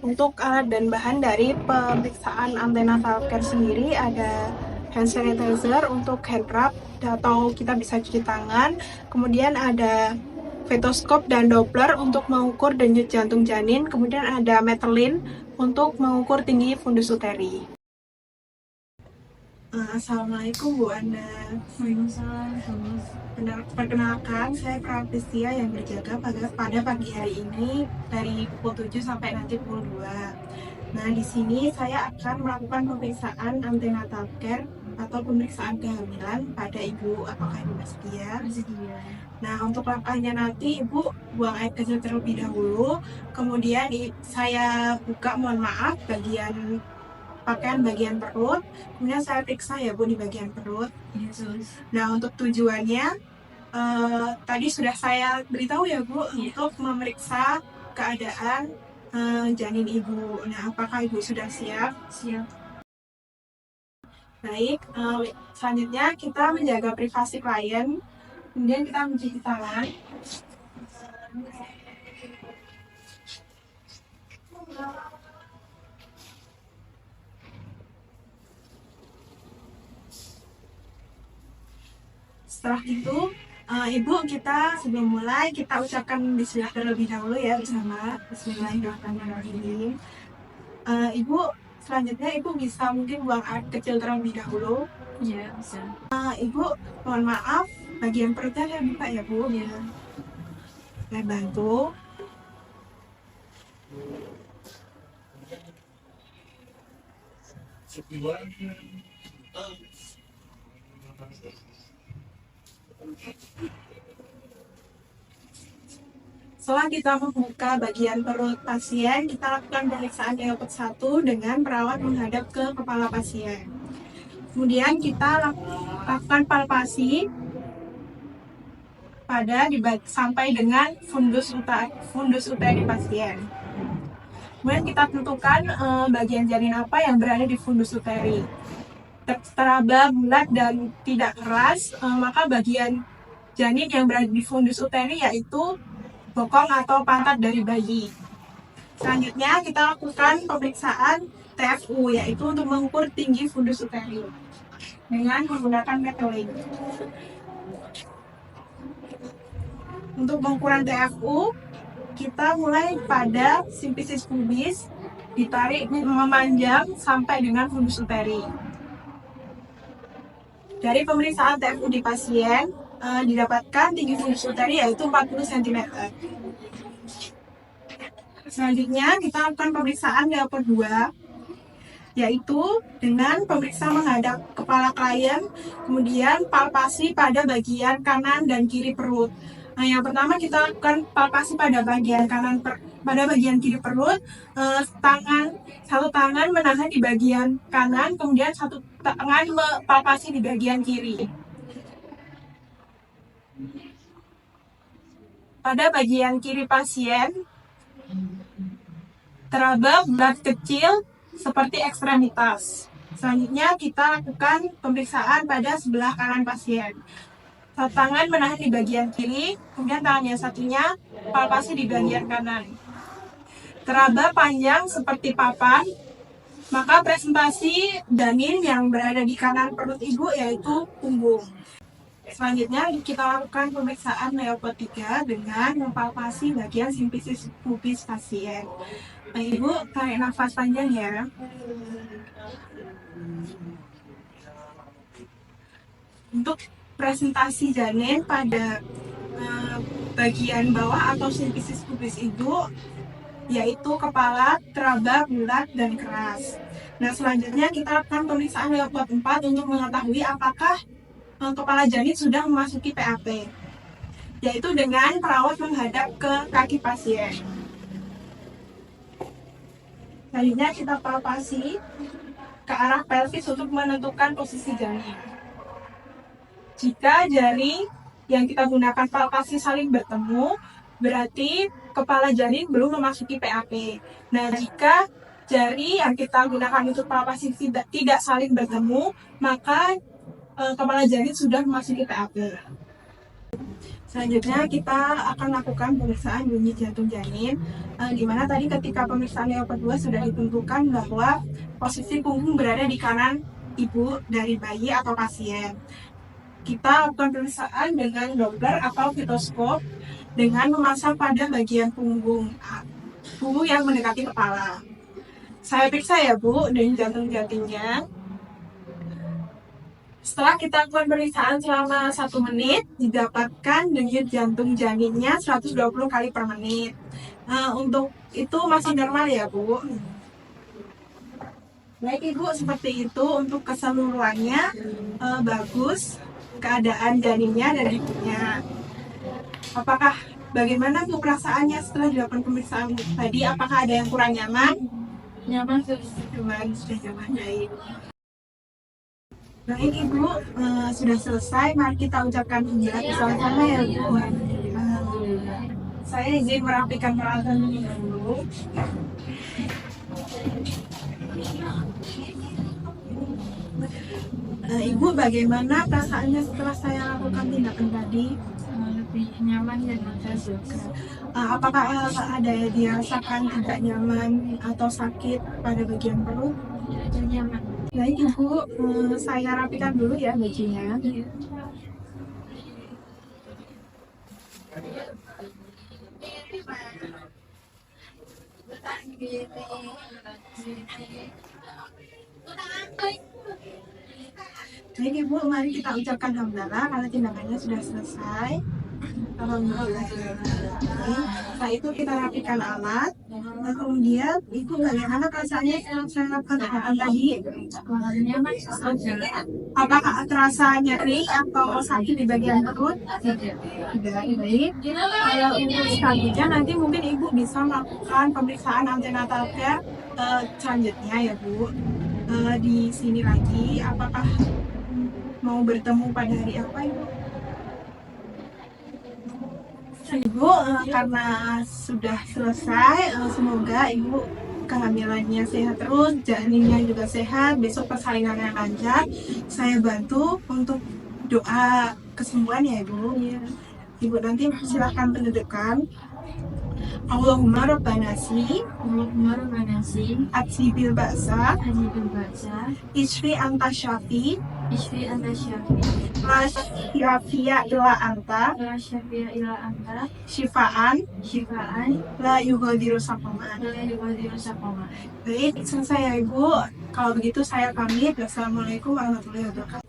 Untuk alat dan bahan dari pemeriksaan antenatal care sendiri ada hand sanitizer untuk hand rub atau kita bisa cuci tangan. Kemudian ada stetoskop dan Doppler untuk mengukur denyut jantung janin. Kemudian ada Metelin untuk mengukur tinggi fundus uteri. Assalamualaikum Bu Ana. Waalaikumsalam. Perkenalkan, saya Pratistia yang berjaga pada pagi hari ini dari pukul 7 sampai nanti pukul 2. Nah, di sini saya akan melakukan pemeriksaan antenatal care atau pemeriksaan kehamilan pada Ibu. Apakah Ibu bersedia? Bersedia. Nah, untuk langkahnya nanti Ibu buang air kecil terlebih dahulu, kemudian saya buka, mohon maaf, pakaian bagian perut, kemudian saya periksa ya Bu di bagian perut. Yesus. Nah, untuk tujuannya tadi sudah saya beritahu ya Bu, untuk memeriksa keadaan janin Ibu. Nah, apakah Ibu sudah siap? Siap. Baik, selanjutnya kita menjaga privasi klien, kemudian kita mencuci tangan. Setelah itu, Ibu, kita sebelum mulai kita ucapkan bismillah terlebih dahulu ya bersama. Bismillahirrahmanirrahim. Ibu, selanjutnya Ibu bisa mungkin buang air kecil terlebih dahulu. Ya, bisa. Ibu, mohon maaf, bagian perutnya saya buka ya Bu. Ya. Saya bantu. Setelah kita membuka bagian perut pasien, kita lakukan pemeriksaan diapet 1 dengan perawat menghadap ke kepala pasien. Kemudian kita lakukan palpasi sampai dengan fundus uteri pasien. Kemudian kita tentukan bagian janin apa yang berada di fundus uteri. Teraba, bulat, dan tidak keras, maka bagian janin yang berada di fundus uteri yaitu bokong atau pantat dari bayi. Selanjutnya kita lakukan pemeriksaan TFU, yaitu untuk mengukur tinggi fundus uteri dengan menggunakan Metelin. Untuk pengukuran TFU, kita mulai pada simfisis pubis, ditarik memanjang sampai dengan fundus uteri. Dari pemeriksaan TFU di pasien, didapatkan tinggi fundus uteri yaitu 40 cm. Selanjutnya kita lakukan pemeriksaan diapet 2, yaitu dengan pemeriksa menghadap kepala klien, kemudian palpasi pada bagian kanan dan kiri perut. Nah, yang pertama kita lakukan palpasi pada bagian kiri perut. Satu tangan menahan di bagian kanan, kemudian satu tangan palpasi di bagian kiri. Pada bagian kiri pasien teraba bulat kecil seperti ekstremitas. Selanjutnya kita lakukan pemeriksaan pada sebelah kanan pasien. Satu tangan menahan di bagian kiri, kemudian tangan yang satunya palpasi di bagian kanan. Teraba panjang seperti papan, maka presentasi janin yang berada di kanan perut ibu yaitu punggung. Selanjutnya kita lakukan pemeriksaan diapet 3 dengan mempalpasi bagian simfisis pubis pasien. Nah, Ibu tarik nafas panjang ya. Untuk presentasi janin pada bagian bawah atau simfisis pubis ibu yaitu kepala, teraba, bulat, dan keras. Nah, selanjutnya kita lakukan pemeriksaan diapet 4 untuk mengetahui apakah kepala janin sudah memasuki PAP, yaitu dengan perawat menghadap ke kaki pasien. Selanjutnya kita palpasi ke arah pelvis untuk menentukan posisi janin. Jika jari yang kita gunakan palpasi saling bertemu, berarti kepala janin belum memasuki PAP. Nah, jika jari yang kita gunakan untuk palpasi tidak saling bertemu, maka kepala janin sudah memasuki PAP. Selanjutnya kita akan lakukan pemeriksaan bunyi jantung janin, di mana tadi ketika pemeriksaan level 2 sudah ditentukan bahwa posisi punggung berada di kanan ibu dari bayi atau pasien. Kita lakukan pemeriksaan dengan Doppler atau stetoskop dengan memasang pada bagian punggung yang mendekati kepala. Saya periksa ya Bu, denyut jantung janinnya. Setelah kita lakukan pemeriksaan selama 1 menit, didapatkan denyut jantung janinnya 120 kali per menit. Untuk itu masih normal ya Bu. Baik Ibu, seperti itu untuk keseluruhannya bagus keadaan janinnya dan ibunya. Bagaimana Bu perasaannya setelah dilakukan pemeriksaan tadi? Apakah ada yang kurang nyaman? Nyaman, Sudah nyaman, baik. Baik Ibu, sudah selesai. Mari kita ucapkan hijrah bersama-sama ya Bu. Saya izin merapikan peralatan dulu. Ibu, bagaimana perasaannya setelah saya lakukan tindakan tadi? lebih nyaman dan lega juga. Apakah ada yang dirasakan tidak nyaman atau sakit pada bagian perut? Tidak nyaman. Baik Ibu, saya rapikan dulu ya bajunya. Baik Ibu, mari kita ucapkan hamdalah karena tindakannya sudah selesai. Alhamdulillah. Setelah itu kita rapikan alat. Kemudian Ibu, bagaimana perasaannya yang saya lakukan tadi? Nyaman saja. Apakah terasa nyeri atau sakit di bagian perut? Tidak. Tidak, baik. Kalau untuk selanjutnya nanti mungkin Ibu bisa melakukan pemeriksaan antenatal care selanjutnya ya Bu. Di sini lagi, apakah mau bertemu pada hari apa Ibu? Ibu, karena sudah selesai, semoga Ibu kehamilannya sehat terus, janinnya juga sehat, besok persalinannya lancar. Saya bantu untuk doa kesembuhan ya Ibu. Ibu nanti silakan pendudukan. Allahumma rabbana si Allahumma rabbana si atsibil ba'sa ajibul baca isfi anta syafi isfi anta syafi la syafiya illa anta la syafi'a ila anta syifaan syifaan la yughadiru saqaman. la yughadiru saqama. Baik, selesai ya Ibu. Kalau begitu saya pamit. Wassalamualaikum warahmatullahi wabarakatuh.